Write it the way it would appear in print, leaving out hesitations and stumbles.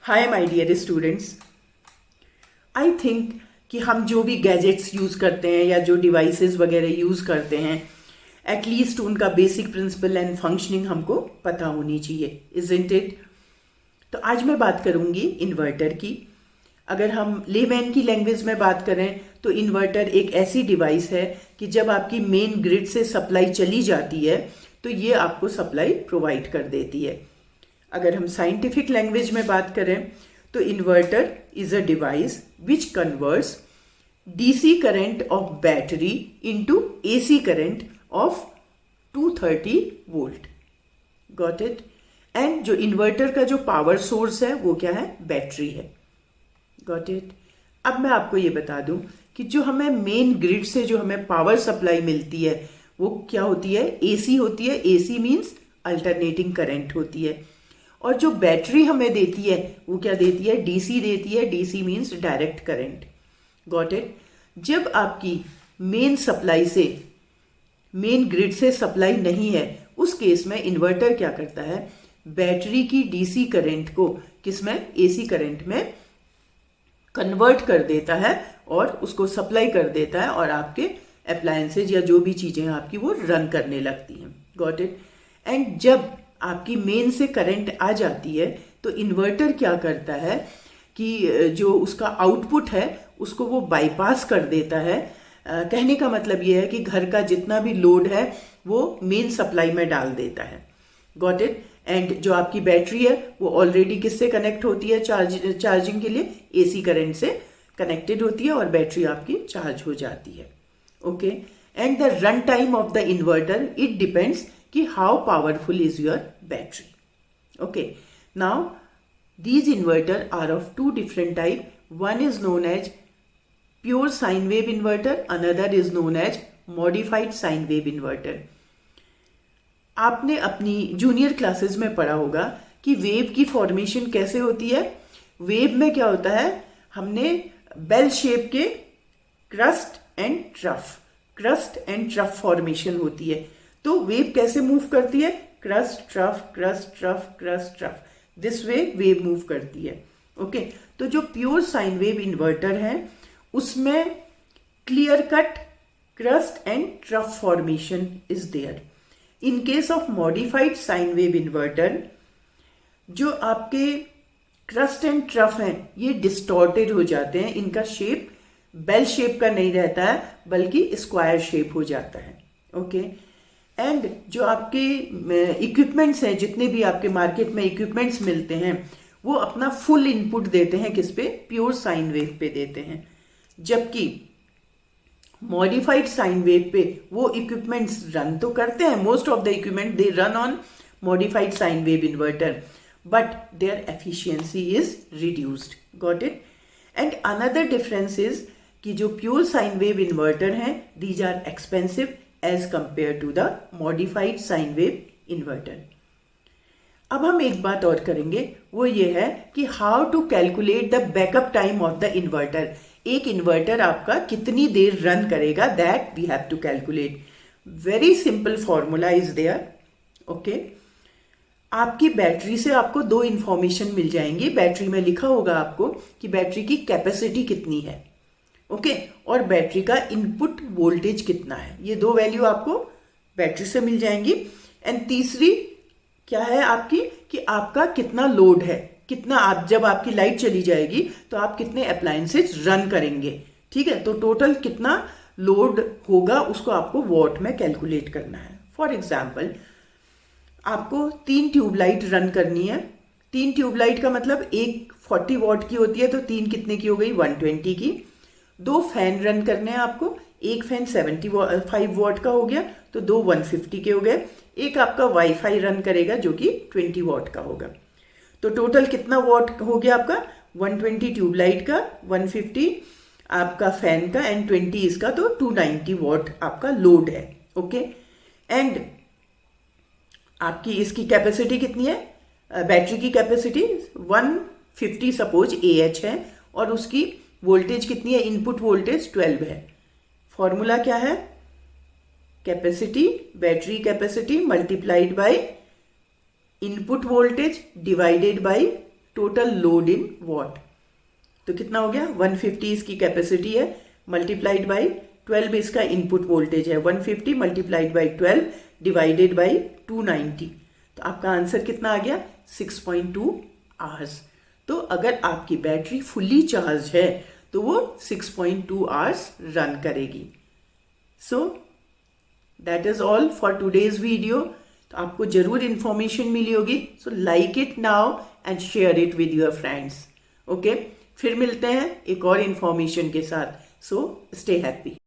Hi my dear students. I think कि हम जो भी गैजेट्स यूज़ करते हैं या जो डिवाइसेस वगैरह यूज़ करते हैं, एटलीस्ट उनका बेसिक प्रिंसिपल एंड फंक्शनिंग हमको पता होनी चाहिए, इजंट इट। तो आज मैं बात करूंगी इन्वर्टर की। अगर हम लेमैन की लैंग्वेज में बात करें तो इन्वर्टर एक ऐसी डिवाइस है कि जब आपकी मेन ग्रिड से सप्लाई चली जाती है तो ये आपको सप्लाई प्रोवाइड कर देती है। अगर हम साइंटिफिक लैंग्वेज में बात करें तो inverter is a device which converts DC current of battery into AC current of 230 volt. Got it. And जो इन्वर्टर का जो पावर सोर्स है वो क्या है? बैटरी है। Got it. अब मैं आपको ये बता दूं कि जो हमें मेन ग्रिड से जो हमें पावर सप्लाई मिलती है वो क्या होती है? एसी होती है। एसी मीन्स अल्टरनेटिंग करंट होती है। और जो बैटरी हमें देती है वो क्या देती है? डीसी देती है। DC means direct current. Got it. जब आपकी मेन सप्लाई से मेन ग्रिड से सप्लाई नहीं है उस केस में इन्वर्टर क्या करता है? बैटरी की डीसी करंट को किसमें? एसी करंट में कन्वर्ट कर देता है और उसको सप्लाई कर देता है और आपके अप्लायंसेज या जो भी चीजें हैं आपकी वो रन करने लगती हैं। Got it. एंड जब आपकी मेन से करंट आ जाती है तो इन्वर्टर क्या करता है कि जो उसका आउटपुट है उसको वो बाईपास कर देता है। कहने का मतलब ये है कि घर का जितना भी लोड है वो मेन सप्लाई में डाल देता है। Got it. एंड जो आपकी बैटरी है वो ऑलरेडी किससे कनेक्ट होती है? चार्जिंग के लिए एसी करंट से कनेक्टेड होती है और बैटरी आपकी चार्ज हो जाती है। Okay. And the run time of the inverter it depends कि how powerful is your battery. Okay. Now these inverter are of two different type. One is known as pure sine wave inverter, another is known as modified sine wave inverter. आपने अपनी junior classes में पढ़ा होगा कि wave की formation कैसे होती है। वेव में क्या होता है? हमने बेल शेप के क्रस्ट एंड ट्रफ फॉर्मेशन होती है। तो वेव कैसे मूव करती है? Crust trough this way wave move करती है। ओके। तो जो प्योर साइन वेव इन्वर्टर है उसमें clear cut crest and trough formation is there. In case of modified sine wave inverter जो आपके क्रस्ट एंड ट्रफ हैं ये डिस्टॉर्टेड हो जाते हैं। इनका शेप बेल शेप का नहीं रहता है बल्कि स्क्वायर शेप हो जाता है। ओके। एंड जो आपके इक्विपमेंट्स हैं, जितने भी आपके मार्केट में इक्विपमेंट्स मिलते हैं वो अपना फुल इनपुट देते हैं किस पे? प्योर साइन वेव पे देते हैं। जबकि मॉडिफाइड साइन वेव पे वो इक्विपमेंट्स रन तो करते हैं, most of the equipment they run on modified sine wave inverter but their efficiency is reduced. Got it. And another difference is कि जो प्योर साइन वेव इन्वर्टर हैं these are expensive as compared to the modified sine wave inverter. अब हम एक बात और करेंगे वो ये है कि how to calculate the backup time of the inverter. एक इन्वर्टर आपका कितनी देर रन करेगा that we have to calculate. Very simple formula is there. Okay. आपकी बैटरी से आपको दो इंफॉर्मेशन मिल जाएंगी। बैटरी में लिखा होगा आपको कि बैटरी की कैपेसिटी कितनी है। ओके। और बैटरी का इनपुट वोल्टेज कितना है। ये दो वैल्यू आपको बैटरी से मिल जाएंगी। एंड तीसरी क्या है आपकी कि आपका कितना लोड है, कितना आप जब आपकी लाइट चली जाएगी तो आप कितने अप्लायंसेज रन करेंगे। ठीक है। तो टोटल कितना लोड होगा उसको आपको वॉट में कैलकुलेट करना है। फॉर एग्जाम्पल आपको 3 ट्यूबलाइट रन करनी है। 3 ट्यूबलाइट का मतलब एक 40 वॉट की होती है तो 3 कितने की हो गई? 120 की। 2 फैन रन करने हैं आपको। एक फैन 75 वॉट का हो गया तो 2 150 के हो गए। एक आपका वाईफाई रन करेगा जो कि 20 वॉट का होगा। तो टोटल कितना वॉट हो गया आपका? 120 ट्यूबलाइट का, 150 आपका फैन का एंड 20 इसका, तो 290 वॉट आपका लोड है। ओके। एंड आपकी इसकी कैपेसिटी कितनी है? बैटरी की कैपेसिटी 150 सपोज AH है और उसकी वोल्टेज कितनी है? इनपुट वोल्टेज 12 है। फॉर्मूला क्या है? Capacity, battery capacity multiplied by input voltage divided by total load in what. तो कितना हो गया, 150 इसकी कैपेसिटी है, मल्टीप्लाइड बाई 12 इसका इनपुट वोल्टेज है, 150 मल्टीप्लाइड बाई 12 डिवाइडेड बाई 290। तो आपका आंसर कितना आ गया, 6.2 आवर्स। तो अगर आपकी बैटरी फुल्ली चार्ज है तो वो 6.2 आवर्स रन करेगी। So that is all for today's video. तो आपको जरूर इंफॉर्मेशन मिली होगी, so like it now and share it with your friends. Okay, फिर मिलते हैं एक और इंफॉर्मेशन के साथ। So stay happy.